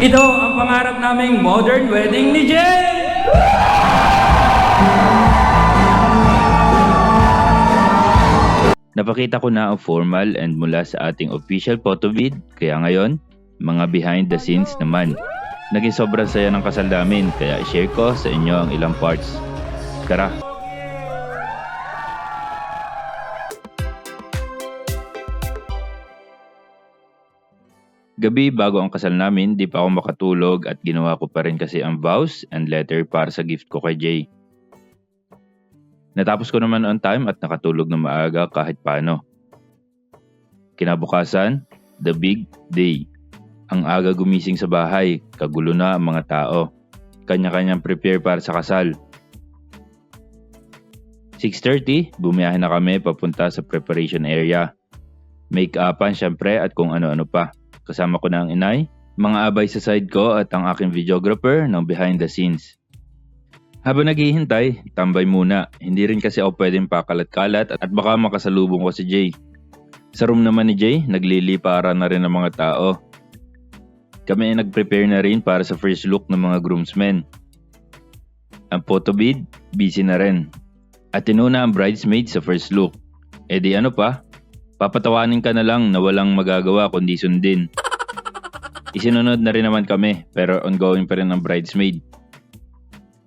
Ito ang pangarap naming modern wedding ni Jay! Napakita ko na ang formal and mula sa ating official photo vid, kaya ngayon, mga behind the scenes naman. Naging sobrang saya ng kasal namin, kaya i-share ko sa inyo ang ilang parts. Tara! Gabi bago ang kasal namin, di pa ako makatulog at ginawa ko pa rin kasi ang vows and letter para sa gift ko kay Jay. Natapos ko naman on time at nakatulog na maaga kahit paano. Kinabukasan, the big day. Ang aga gumising sa bahay, kagulo na ang mga tao. Kanya-kanyang prepare para sa kasal. 6:30, bumiyahe na kami papunta sa preparation area. Make-upan syempre at kung ano-ano pa. Kasama ko na ang inay, mga abay sa side ko at ang aking videographer ng behind the scenes. Habang naghihintay, tambay muna. Hindi rin kasi ako pwedeng pakalat-kalat at baka makasalubong ko si Jay. Sa room naman ni Jay, naglilipara na rin ang mga tao. Kami ay nag-prepare na rin para sa first look ng mga groomsmen. Ang photo bid, busy na rin. At tinuna ang bridesmaid sa first look. E di ano pa? Papatawanin ka na lang na walang magagawa kundi sundin. Isinunod na rin naman kami pero ongoing pa rin ang bridesmaid.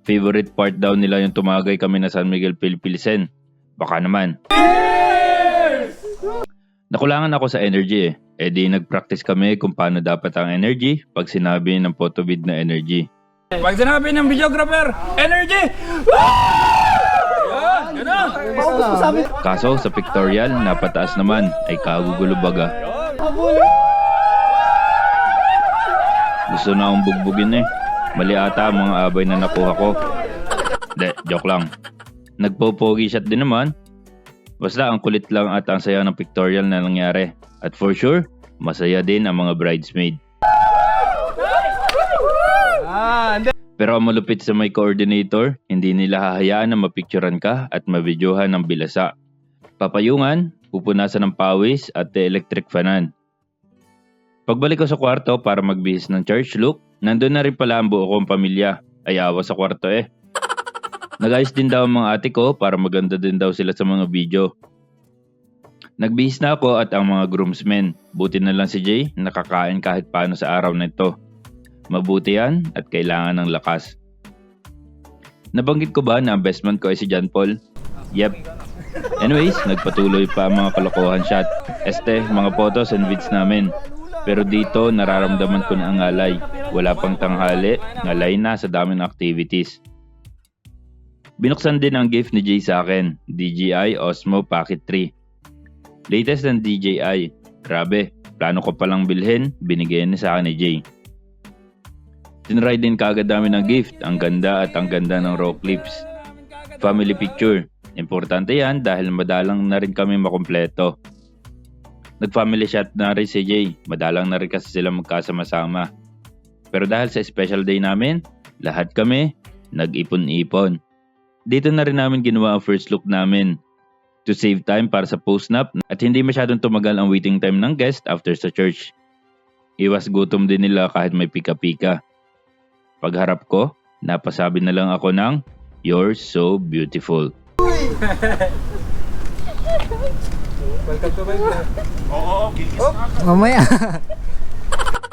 Favorite part daw nila yung tumagay kami na San Miguel Pilipilisen. Baka naman. Cheers! Nakulangan ako sa energy eh. E di nag-practice kami kung paano dapat ang energy pag sinabi ng photo bid na energy. Pag sinabi ng videographer, energy! Kaso sa pictorial, napataas naman ay kagugulo baga. Gusto na akong bugbugin eh. Mali ata ang mga abay na nakuha ko. Joke lang. Nagpo-pogi shot din naman. Basta ang kulit lang at ang saya ng pictorial na nangyari. At for sure, masaya din ang mga bridesmaid. Pero ang malupit sa may coordinator, hindi nila hahayaan na mapicturan ka at mabidyohan ng bilasa. Papayungan, pupunasan ng pawis at electric fanan. Pagbalik ko sa kwarto para magbihis ng church look, nandun na rin pala ang buo kong pamilya. Ay awa sa kwarto eh. Nag-ayos din daw ang mga ate ko para maganda din daw sila sa mga video. Nagbihis na ako at ang mga groomsmen. Buti na lang si Jay, nakakain kahit paano sa araw na ito. Mabuti yan at kailangan ng lakas. Nabanggit ko ba na ang best man ko ay si John Paul? Yep. Anyways, nagpatuloy pa ang mga kalokohan shot. Mga photos and vids namin. Pero dito nararamdaman ko na ang ngalay. Wala pang tanghali, ngalay na sa dami ng activities. Binuksan din ang gift ni Jay sa akin, DJI Osmo Pocket 3. Latest ng DJI. Grabe, plano ko palang bilhin, binigyan niya sa akin ni Jay. Tinry din kagad namin ng gift, ang ganda at ang ganda ng raw clips. Family picture, importante yan dahil madalang na rin kami makumpleto. Nag-family shot na rin si Jay, madalang na rin kasi sila magkasama-sama. Pero dahil sa special day namin, lahat kami nag-ipon-ipon. Dito na rin namin ginawa ang first look namin. To save time para sa post-nap at hindi masyadong tumagal ang waiting time ng guest after sa church. Iwas gutom din nila kahit may pika-pika. Pagharap ko, napasabi na lang ako ng, "You're so beautiful." Welcome to my vlog. Mamaya.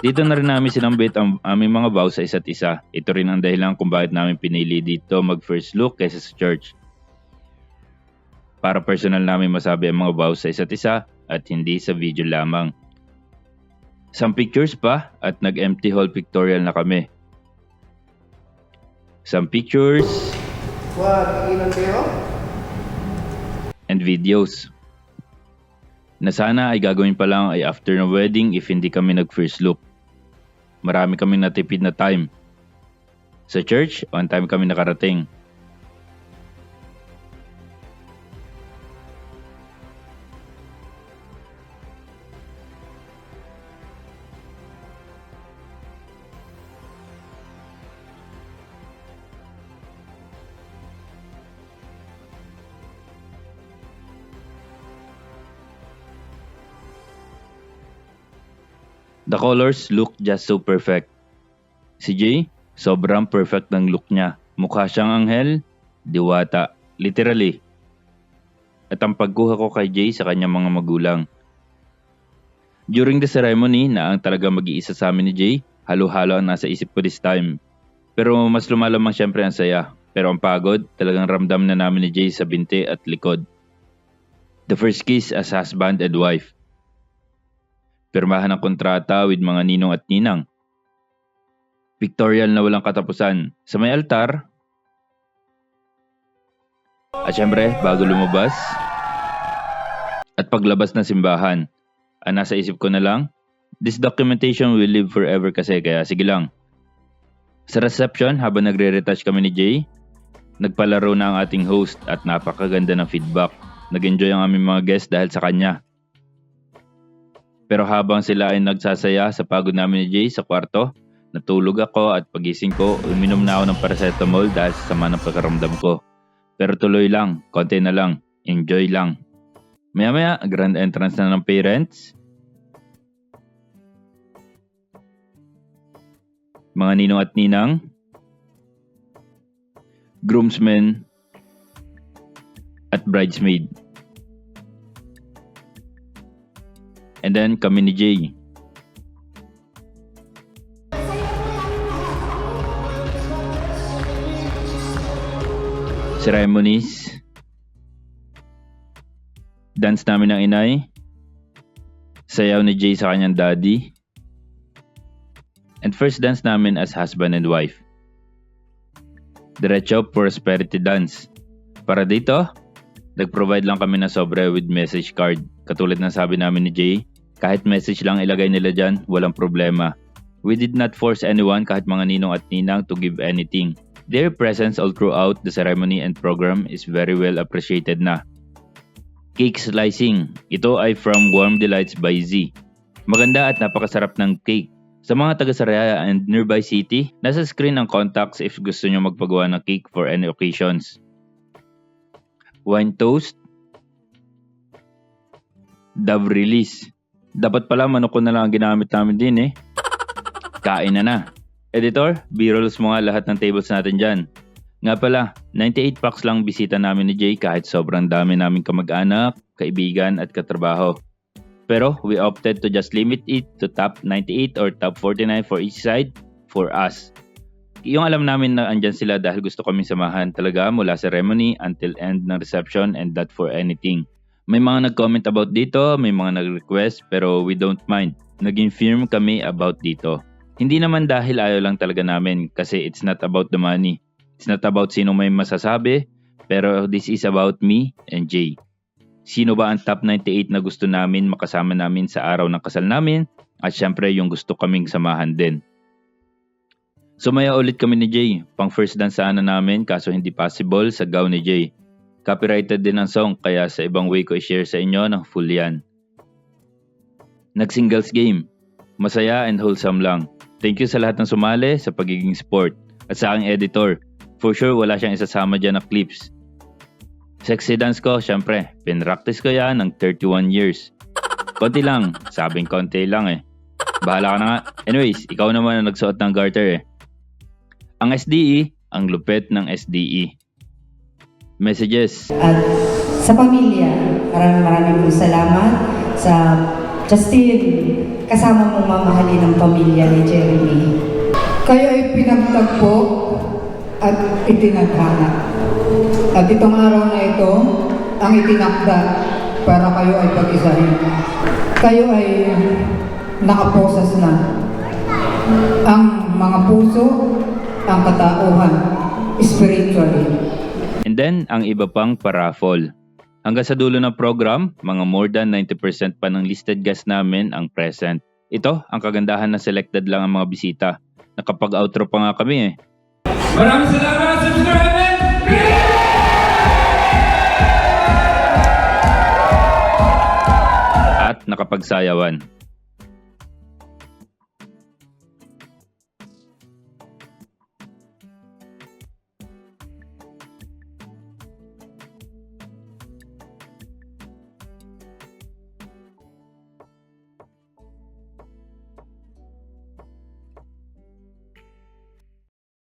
Dito na rin namin sinambit ang aming mga vows sa isa't isa. Ito rin ang dahilan kung bakit namin pinili dito mag first look kaysa sa church. Para personal namin masabi ang mga vows sa isa't isa at hindi sa video lamang. Some pictures pa at nag-empty hall pictorial na kami. Some pictures and videos na sana ay gagawin pa lang ay after ng wedding if hindi kami nag first look. Marami kami natipid na time. Sa church, on time kami nakarating. The colors look just so perfect. Si Jay, sobrang perfect ng look niya. Mukha siyang anghel, diwata, literally. At ang pagkuha ko kay Jay sa kanyang mga magulang. During the ceremony na ang talaga mag-iisa sa amin ni Jay, halo-halo ang nasa isip ko this time. Pero mas lumalamang syempre ang saya. Pero ang pagod, talagang ramdam na namin ni Jay sa binti at likod. The first kiss as husband and wife. Pirmahan ang kontrata with mga ninong at ninang. Pictorial na walang katapusan. Sa may altar. At syempre, bago lumabas. At paglabas ng simbahan. Ang nasa isip ko na lang, this documentation will live forever kasi kaya sige lang. Sa reception, habang nagre-retouch kami ni Jay, nagpalaro na ang ating host at napakaganda ng feedback. Nag-enjoy ang aming mga guests dahil sa kanya. Pero habang sila ay nagsasaya sa pagod namin ni Jay sa kwarto, natulog ako at pagising ko, uminom na ako ng paracetamol dahil sa sama ng pagkaramdam ko. Pero tuloy lang, konti na lang, enjoy lang. Maya-maya, grand entrance na ng parents. Mga ninong at ninang. Groomsmen. At bridesmaid. And then kami ni Jay. Ceremonies. Dance namin ng inay. Sayaw ni Jay sa kanyang daddy. And first dance namin as husband and wife. Diretso prosperity dance. Para dito, nag-provide lang kami ng sobre with message card. Katulad ng sabi namin ni Jay, kahit message lang ilagay nila dyan, walang problema. We did not force anyone kahit mga ninong at ninang to give anything. Their presence all throughout the ceremony and program is very well appreciated na. Cake slicing. Ito ay from Warm Delights by Z. Maganda at napakasarap ng cake. Sa mga taga Sariaya and nearby city, nasa screen ang contacts if gusto nyo magpagawa ng cake for any occasions. Wine toast. Dove release. Dapat pala manok ko na lang ang ginamit namin din eh. Kain na. Editor, b-rolls mo nga lahat ng tables natin dyan. Nga pala, 98 packs lang bisita namin ni Jay kahit sobrang dami naming kamag-anak, kaibigan at katrabaho. Pero we opted to just limit it to top 98 or top 49 for each side for us. Yung alam namin na andyan sila dahil gusto kaming samahan talaga mula ceremony until end ng reception and that for anything. May mga nag-comment about dito, may mga nag-request pero we don't mind. Naging firm kami about dito. Hindi naman dahil ayaw lang talaga namin kasi it's not about the money. It's not about sino may masasabi pero this is about me and Jay. Sino ba ang top 98 na gusto namin makasama namin sa araw ng kasal namin at syempre yung gusto kaming samahan din. Sumaya ulit kami ni Jay, pang first dance sana namin kaso hindi possible sa gown ni Jay. Copyrighted din ang song kaya sa ibang way ko i-share sa inyo ng full yan. Nag-singles game, masaya and wholesome lang. Thank you sa lahat ng sumali sa pagiging sport at sa aking editor. For sure wala siyang isasama dyan na clips. Sexy dance ko, syempre, pinractice ko yan ng 31 years. Konti lang, sabing konti lang eh. Bahala ka na nga. Anyways, ikaw naman ang nagsuot ng garter eh. Ang SDE, ang lupit ng SDE. Messages. At sa pamilya, maraming salamat sa Justin, kasama mong mamahalin ng pamilya ni Jeremy. Kayo ay pinagtagpo at itinadhana. At itong araw na ito, ang itinakda para kayo ay pag-isahin. Kayo ay nakaposas na. Ang mga puso, ang katauhan, spiritually. And then, ang iba pang paraffol. Hanggang sa dulo ng program, mga more than 90% pa ng listed guests namin ang present. Ito, ang kagandahan na selected lang ang mga bisita. Nakapag-outro pa nga kami eh. Maraming salamat, Sister Heaven! At nakapagsayawan.